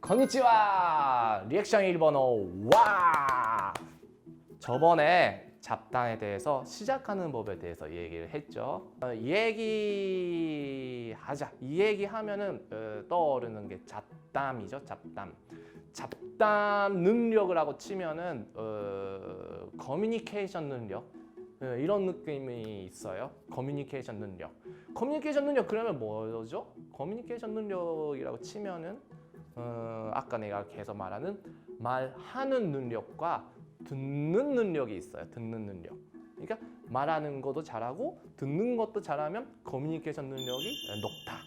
konnichiwa! 리액션 일본어 와! 저번에 잡담에 대해서 시작하는 법에 대해서 얘기를 했죠. 이 얘기하면은 떠오르는 게 잡담이죠. 잡담 능력을 하고 치면은 커뮤니케이션 능력 이런 느낌이 있어요. 커뮤니케이션 능력 그러면 뭐죠? 커뮤니케이션 능력이라고 치면은 아까 내가 계속 말하는 말하는 능력과 듣는 능력이 있어요. 듣는 능력. 그러니까 말하는 것도 잘하고 듣는 것도 잘하면 커뮤니케이션 능력이 높다.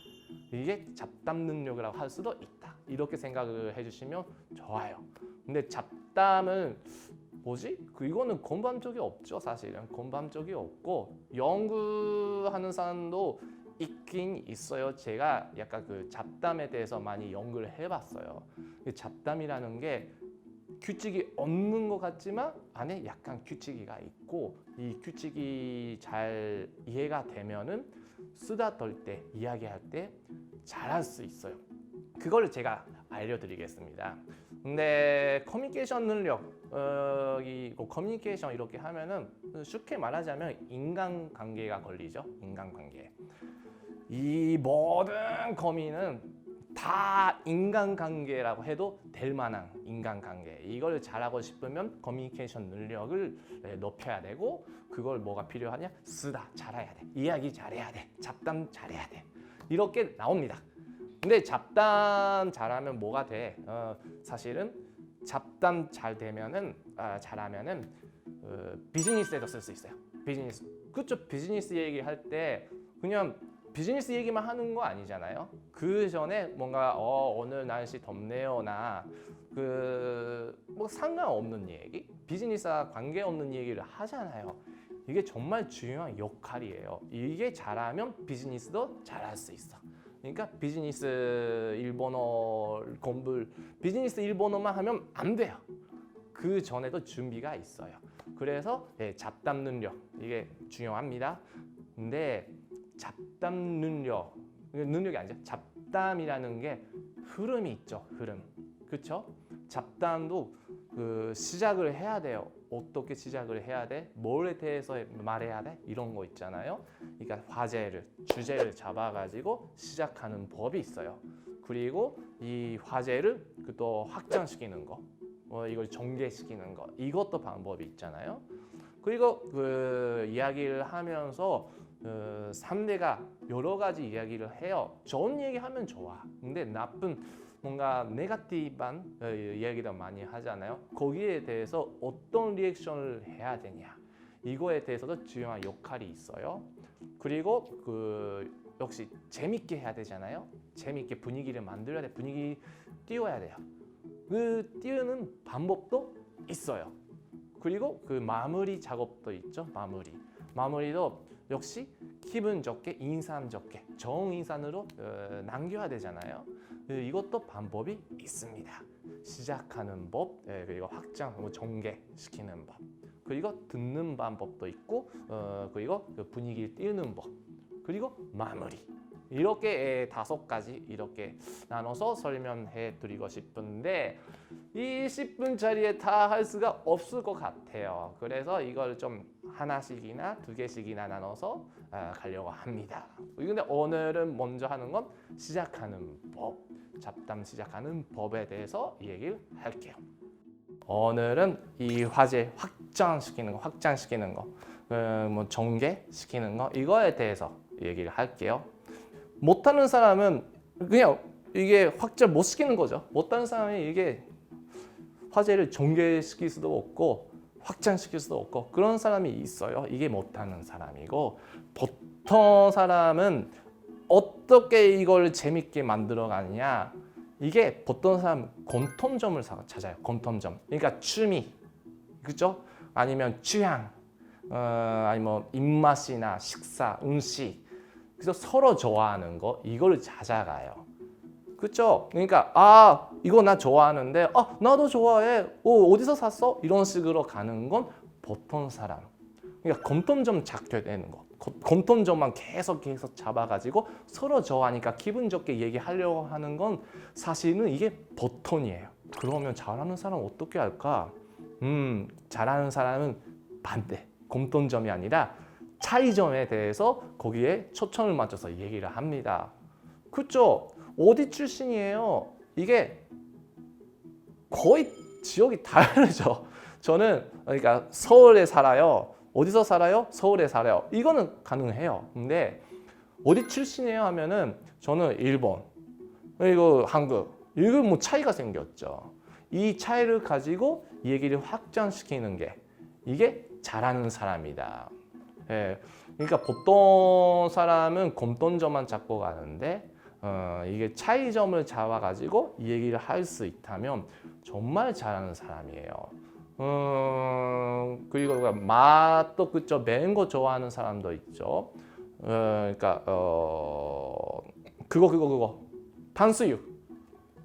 이게 잡담 능력이라고 할 수도 있다. 이렇게 생각을 해주시면 좋아요. 근데 잡담은 뭐지? 이거는 건반적이 없죠. 사실은 건반적이 없고 연구하는 사람도 있긴 있어요. 제가 약간 그 잡담에 대해서 많이 연구를 해봤어요. 잡담이라는 게 규칙이 없는 것 같지만 안에 약간 규칙이가 있고 이 규칙이 잘 이해가 되면은 수다 떨 때, 이야기할 때 잘할 수 있어요. 그걸 제가 알려드리겠습니다. 근데 커뮤니케이션 능력, 커뮤니케이션 이렇게 하면은 쉽게 말하자면 인간관계가 걸리죠. 인간관계. 이 모든 고민은 다 인간관계라고 해도 될 만한 인간관계. 이걸 잘하고 싶으면 커뮤니케이션 능력을 높여야 되고 그걸 뭐가 필요하냐? 쓰다 잘해야 돼. 이야기 잘해야 돼. 잡담 잘해야 돼. 이렇게 나옵니다. 근데 잡담 잘하면 뭐가 돼? 사실은 잡담 잘하면은 비즈니스에도 쓸 수 있어요. 비즈니스. 그렇죠. 비즈니스 얘기할 때 그냥 비즈니스 얘기만 하는 거 아니잖아요. 그 전에 뭔가 오늘 날씨 덥네요나 뭐 상관없는 얘기, 비즈니스와 관계없는 얘기를 하잖아요. 이게 정말 중요한 역할이에요. 이게 잘하면 비즈니스도 잘할 수 있어. 그러니까 비즈니스 일본어만 하면 안 돼요. 그 전에도 준비가 있어요. 그래서 잡담 능력 이게 중요합니다. 근데 잡담 능력이 아니죠. 잡담이라는 게 흐름이 있죠. 흐름. 그렇죠? 잡담도 시작을 해야 돼요. 어떻게 시작을 해야 돼? 뭐에 대해서 말해야 돼? 이런 거 있잖아요. 그러니까 주제를 잡아가지고 시작하는 법이 있어요. 그리고 이 화제를 또 확장시키는 거, 이걸 전개시키는 거, 이것도 방법이 있잖아요. 그리고 이야기를 하면서 상대가 여러 가지 이야기를 해요. 좋은 얘기하면 좋아. 근데 나쁜 뭔가 네거티브한 이야기도 많이 하잖아요. 거기에 대해서 어떤 리액션을 해야 되냐. 이거에 대해서도 중요한 역할이 있어요. 그리고 역시 재밌게 해야 되잖아요. 재밌게 분위기를 만들어야 돼. 분위기 띄워야 돼요. 띄우는 방법도 있어요. 그리고 마무리 작업도 있죠. 마무리도 역시 기분 좋게, 인상 좋게, 정인상으로 남겨야 되잖아요. 이것도 방법이 있습니다. 시작하는 법, 그리고 확장, 전개시키는 법, 그리고 듣는 방법도 있고, 그리고 분위기를 띄우는 법, 그리고 마무리. 이렇게 5가지 이렇게 나눠서 설명해 드리고 싶은데 이 10분짜리에 다 할 수가 없을 것 같아요. 그래서 이걸 좀 하나씩이나 2개씩이나 나눠서 가려고 합니다. 근데 오늘은 먼저 하는 건 시작하는 법, 잡담 시작하는 법에 대해서 얘기를 할게요. 오늘은 이 화제 확장시키는 거, 뭐 전개시키는 거 이거에 대해서 얘기를 할게요. 못하는 사람은 그냥 이게 확장 못 시키는 거죠. 못하는 사람이 이게 화제를 전개시킬 수도 없고 확장시킬 수도 없고 그런 사람이 있어요. 이게 못하는 사람이고 보통 사람은 어떻게 이걸 재밌게 만들어 가느냐 이게 보통 사람 공통점을 찾아요. 공통점. 그러니까 취미, 그죠? 아니면 취향, 아니면 입맛이나 식사, 음식 그래서 서로 좋아하는 거 이걸 찾아가요. 그렇죠? 그러니까 이거 나 좋아하는데 나도 좋아해. 어디서 샀어? 이런 식으로 가는 건 보통 사람. 그러니까 공통점 찾게 되는 거. 공통점만 계속 잡아가지고 서로 좋아하니까 기분 좋게 얘기하려고 하는 건 사실은 이게 보통이에요. 그러면 잘하는 사람은 어떻게 할까? 잘하는 사람은 반대, 공통점이 아니라 차이점에 대해서 거기에 초점을 맞춰서 얘기를 합니다. 그렇죠? 어디 출신이에요? 이게 거의 지역이 다르죠. 저는 그러니까 서울에 살아요. 어디서 살아요? 서울에 살아요. 이거는 가능해요. 근데 어디 출신이에요 하면은 저는 일본, 그리고 한국. 이거 뭐 차이가 생겼죠. 이 차이를 가지고 얘기를 확장시키는 게 이게 잘하는 사람이다. 예, 그러니까 보통 사람은 공통점만 잡고 가는데 이게 차이점을 잡아가지고 이 얘기를 할 수 있다면 정말 잘하는 사람이에요. 그리고 맛도 그죠. 매운 거 좋아하는 사람도 있죠. 그러니까 그거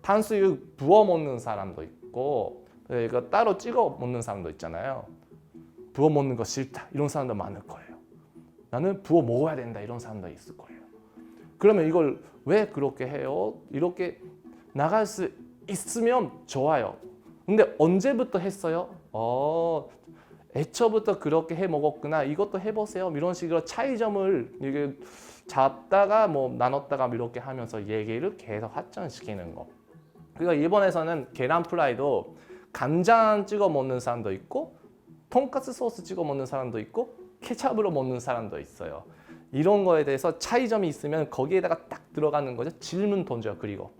탕수육 부어 먹는 사람도 있고 이거 따로 찍어 먹는 사람도 있잖아요. 부어 먹는 거 싫다 이런 사람도 많을 거예요. 나는 부어 먹어야 된다 이런 사람도 있을 거예요. 그러면 이걸 왜 그렇게 해요? 이렇게 나갈 수 있으면 좋아요. 근데 언제부터 했어요? 애초부터 그렇게 해 먹었구나. 이것도 해보세요. 이런 식으로 차이점을 이게 잡다가 뭐 나눴다가 이렇게 하면서 얘기를 계속 확장시키는 거. 그러니까 일본에서는 계란 프라이도 간장 찍어 먹는 사람도 있고 돈까스 소스 찍어 먹는 사람도 있고 케찹으로 먹는 사람도 있어요. 이런 거에 대해서 차이점이 있으면 거기에다가 딱 들어가는 거죠. 질문 던져요. 그리고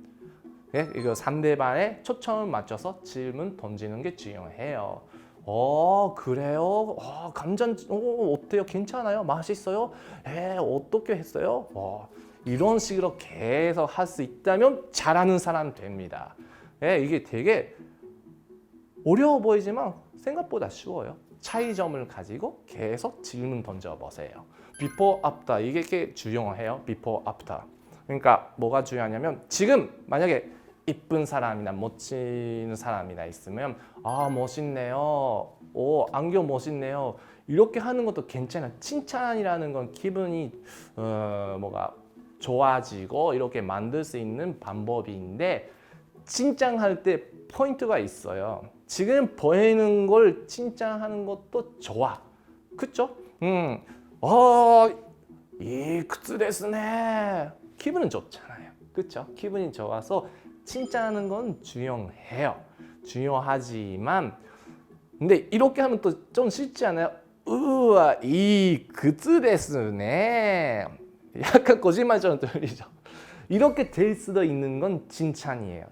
이거 상대방에 초점을 맞춰서 질문 던지는 게 중요해요. 그래요? 감자 어때요? 괜찮아요? 맛있어요? 어떻게 했어요? 이런 식으로 계속 할 수 있다면 잘하는 사람 됩니다. 이게 되게 어려워 보이지만 생각보다 쉬워요. 차이점을 가지고 계속 질문 던져보세요. before, after 이게 중요해요. before, after. 그러니까 뭐가 중요하냐면 지금 만약에 이쁜 사람이나 멋진 사람이나 있으면 멋있네요. 안경 멋있네요. 이렇게 하는 것도 괜찮아요. 칭찬이라는 건 기분이 뭐가 좋아지고 이렇게 만들 수 있는 방법인데 칭찬할 때 포인트가 있어요. 지금 보이는 걸 칭찬하는 것도 좋아. 그쵸? 이靴ですね. 기분은 좋잖아요. 그쵸? 기분이 좋아서 칭찬하는 건 중요해요. 중요하지만 근데 이렇게 하면 또 좀 쉽지 않아요? 우와, 이靴ですね. 약간 거짓말처럼 들리죠. 이렇게 될 수도 있는 건 칭찬이에요.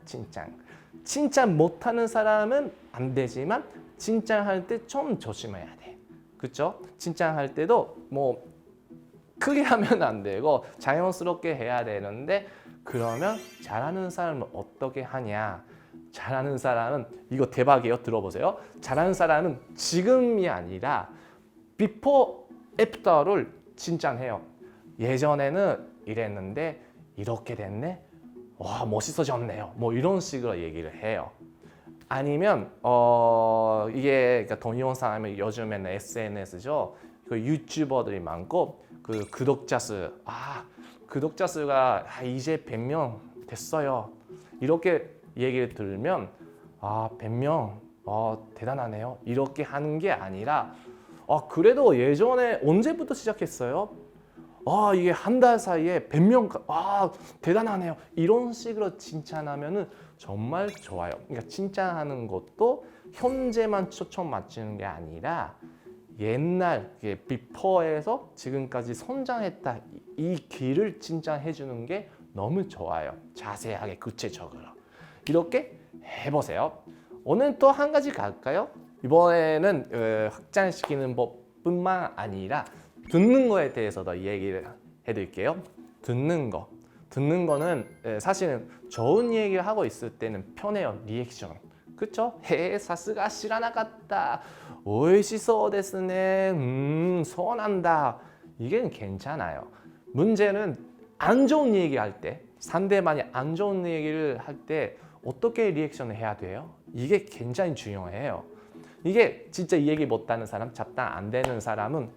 칭찬 못하는 사람은 안 되지만 칭찬할 때 좀 조심해야 돼. 그렇죠? 칭찬할 때도 뭐 크게 하면 안 되고 자연스럽게 해야 되는데 그러면 잘하는 사람은 어떻게 하냐? 잘하는 사람은 이거 대박이에요. 들어보세요. 잘하는 사람은 지금이 아니라 before, after를 칭찬해요. 예전에는 이랬는데 이렇게 됐네. 와, 멋있어졌네요. 뭐 이런 식으로 얘기를 해요. 아니면 이게 그러니까 동영상이면 요즘에는 SNS죠. 그 유튜버들이 많고 그 구독자 수가 이제 100명 됐어요. 이렇게 얘기를 들으면 100명 대단하네요. 이렇게 하는 게 아니라 그래도 예전에 언제부터 시작했어요? 이게 한 달 사이에 100명 대단하네요. 이런 식으로 칭찬하면은 정말 좋아요. 그러니까 칭찬하는 것도 현재만 초점 맞추는 게 아니라 옛날 비포에서 지금까지 성장했다 이 길을 칭찬해 주는 게 너무 좋아요. 자세하게 구체적으로 이렇게 해보세요. 오늘 또 한 가지 갈까요? 이번에는 확장시키는 법뿐만 아니라 듣는 거에 대해서도 얘기를 해드릴게요. 듣는 거는 사실은 좋은 얘기를 하고 있을 때는 편해요. 리액션. 그쵸? 사스가 시라나갔다. 오이시소 데스네. 서운한다. 이게 괜찮아요. 문제는 안 좋은 얘기 할 때, 상대방이 안 좋은 얘기를 할 때 어떻게 리액션을 해야 돼요? 이게 굉장히 중요해요. 이게 진짜 이 얘기 못하는 사람, 잡담 안 되는 사람은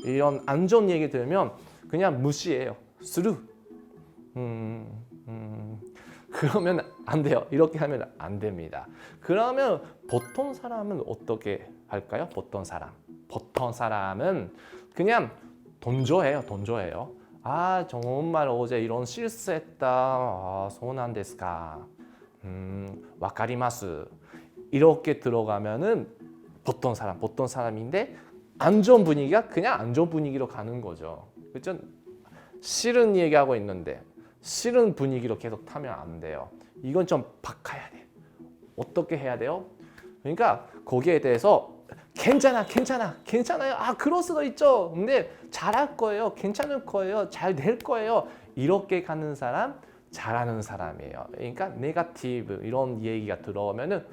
이런 안 좋은 얘기 들으면 그냥 무시해요. 스루. 그러면 안 돼요. 이렇게 하면 안 됩니다. 그러면 보통 사람은 어떻게 할까요? 보통 사람은 그냥 던져해요. 아, 정말 어제 이런 실수했다. 아, 소난 데스까. 와카리마스. 이렇게 들어가면은 보통 사람인데 안 좋은 분위기가 그냥 안 좋은 분위기로 가는 거죠. 그렇죠? 싫은 얘기하고 있는데 싫은 분위기로 계속 타면 안 돼요. 이건 좀 바꿔야 돼. 어떻게 해야 돼요? 그러니까 거기에 대해서 괜찮아요. 아, 그럴 수도 있죠. 근데 잘할 거예요. 괜찮을 거예요. 잘 될 거예요. 이렇게 가는 사람, 잘하는 사람이에요. 그러니까 네거티브 이런 얘기가 들어오면은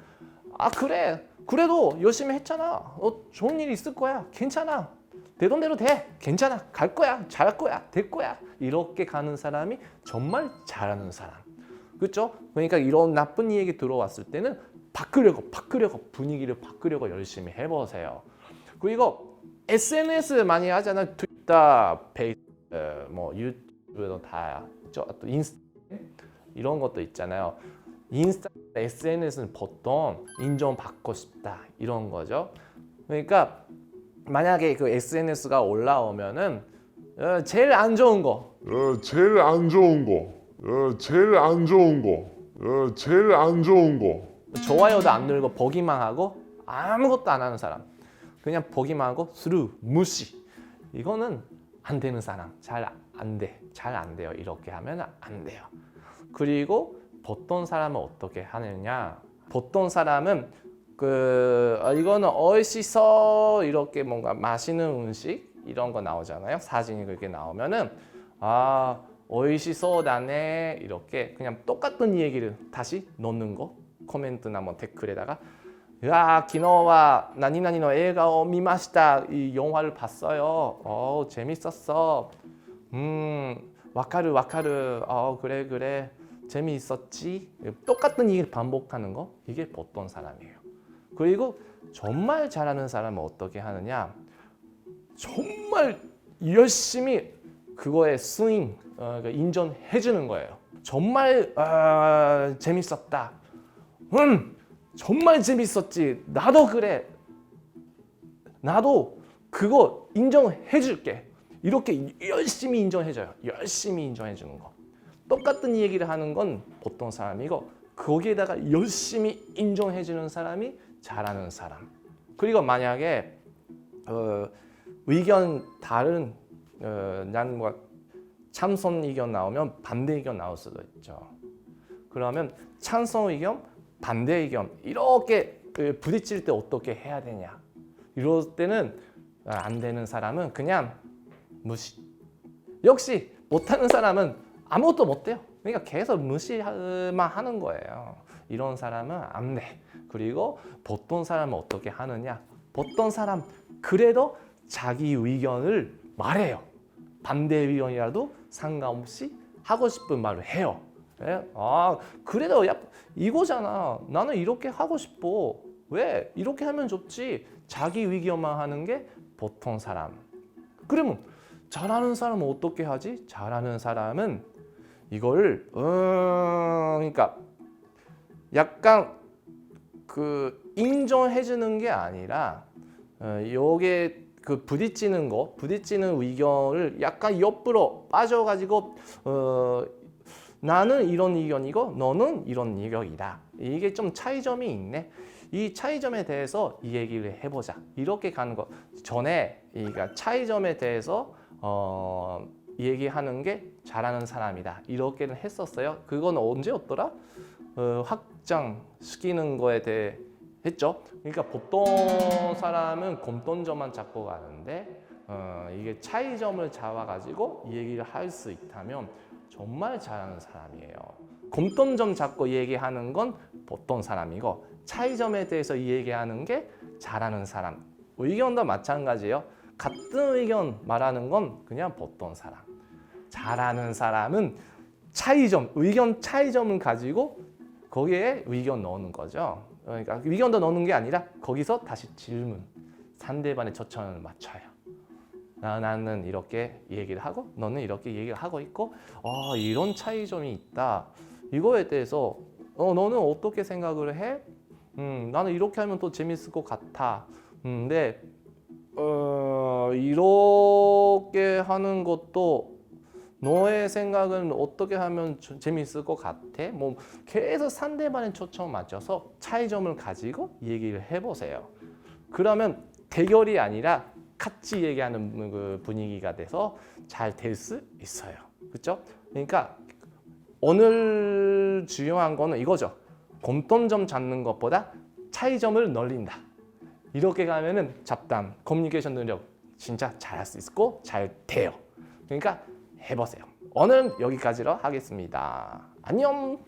아, 그래도 열심히 했잖아. 좋은 일 있을 거야. 괜찮아. 되던 대로 돼. 괜찮아. 갈 거야. 잘할 거야. 될 거야. 이렇게 가는 사람이 정말 잘하는 사람. 그렇죠? 그러니까 이런 나쁜 얘기 들어왔을 때는 바꾸려고 분위기를 바꾸려고 열심히 해보세요. 그리고 SNS 많이 하잖아요. 트위터, 페이스북, 뭐 유튜브도 다 있죠. 또 인스타 이런 것도 있잖아요. 인스타, SNS는 보통 인정받고 싶다 이런 거죠. 그러니까 만약에 그 SNS가 올라오면은 제일 안 좋은 거, 좋아요도 안 누르고 보기만 하고 아무것도 안 하는 사람, 그냥 보기만 하고 스루 무시. 이거는 안 되는 사람, 잘 안 돼요. 이렇게 하면 안 돼요. 그리고 보통 사람은 어떻게 하느냐? 보통 사람은 이거는 어이시서 이렇게 뭔가 맛있는 음식 이런 거 나오잖아요. 사진이 그렇게 나오면은 아, 어이시소다네 이렇게 그냥 똑같은 얘기를 다시 넣는 거. 코멘트나 뭐 댓글에다가 야, 기노와 나니나니노 에이가오 미마시다. 이 영화를 봤어요. 재밌었어. 와카르. 그래. 재미있었지. 똑같은 얘기를 반복하는 거. 이게 보통 사람이에요. 그리고 정말 잘하는 사람은 어떻게 하느냐? 정말 열심히 그거에 스윙, 인정해 주는 거예요. 정말 재밌었다. 정말 재밌었지. 나도 그래. 나도 그거 인정해 줄게. 이렇게 열심히 인정해줘요. 열심히 인정해 주는 거. 똑같은 얘기를 하는 건 보통 사람이고 거기에다가 열심히 인정해 주는 사람이 잘하는 사람. 그리고 만약에 의견 다른 난 뭐 찬성 의견 나오면 반대 의견 나올 수도 있죠. 그러면 찬성 의견, 반대 의견 이렇게 부딪힐 때 어떻게 해야 되냐? 이럴 때는 안 되는 사람은 그냥 무시. 역시 못하는 사람은 아무것도 못해요. 그러니까 계속 무시만 하는 거예요. 이런 사람은 안 돼. 그리고 보통 사람은 어떻게 하느냐? 보통 사람 그래도 자기 의견을 말해요. 반대 의견이라도 상관없이 하고 싶은 말을 해요. 네? 아, 그래도 이거잖아. 나는 이렇게 하고 싶어. 왜? 이렇게 하면 좋지. 자기 의견만 하는 게 보통 사람. 그러면 잘하는 사람은 어떻게 하지? 잘하는 사람은 이걸 그러니까 약간 인정해 주는 게 아니라 요게 부딪히는 의견을 약간 옆으로 빠져가지고 나는 이런 의견이고 너는 이런 의견이다. 이게 좀 차이점이 있네. 이 차이점에 대해서 이 얘기를 해보자. 이렇게 가는 거. 전에 그러니까 차이점에 대해서 얘기하는 게 잘하는 사람이다. 이렇게는 했었어요. 그건 언제였더라? 확장시키는 거에 대해 했죠. 그러니까 보통 사람은 공통점만 잡고 가는데 이게 차이점을 잡아가지고 얘기를 할 수 있다면 정말 잘하는 사람이에요. 공통점 잡고 얘기하는 건 보통 사람이고 차이점에 대해서 얘기하는 게 잘하는 사람. 의견도 마찬가지예요. 같은 의견 말하는 건 그냥 보통 사람. 잘하는 사람은 의견 차이점을 가지고 거기에 의견 넣는 거죠. 그러니까 의견도 넣는 게 아니라 거기서 다시 질문, 상대방의 초점을 맞춰요. 나는 이렇게 얘기를 하고 너는 이렇게 얘기를 하고 있고 이런 차이점이 있다. 이거에 대해서 너는 어떻게 생각을 해? 나는 이렇게 하면 더 재밌을 것 같아. 근데 이렇게 하는 것도 너의 생각은 어떻게 하면 재밌을 것 같아? 뭐 계속 상대방의 초점 맞춰서 차이점을 가지고 얘기를 해보세요. 그러면 대결이 아니라 같이 얘기하는 그 분위기가 돼서 잘 될 수 있어요. 그렇죠? 그러니까 오늘 중요한 거는 이거죠. 공통점 찾는 것보다 차이점을 넓힌다. 이렇게 가면은 잡담, 커뮤니케이션 능력 진짜 잘할 수 있고 잘 돼요. 그러니까 해보세요. 오늘 여기까지로 하겠습니다. 안녕.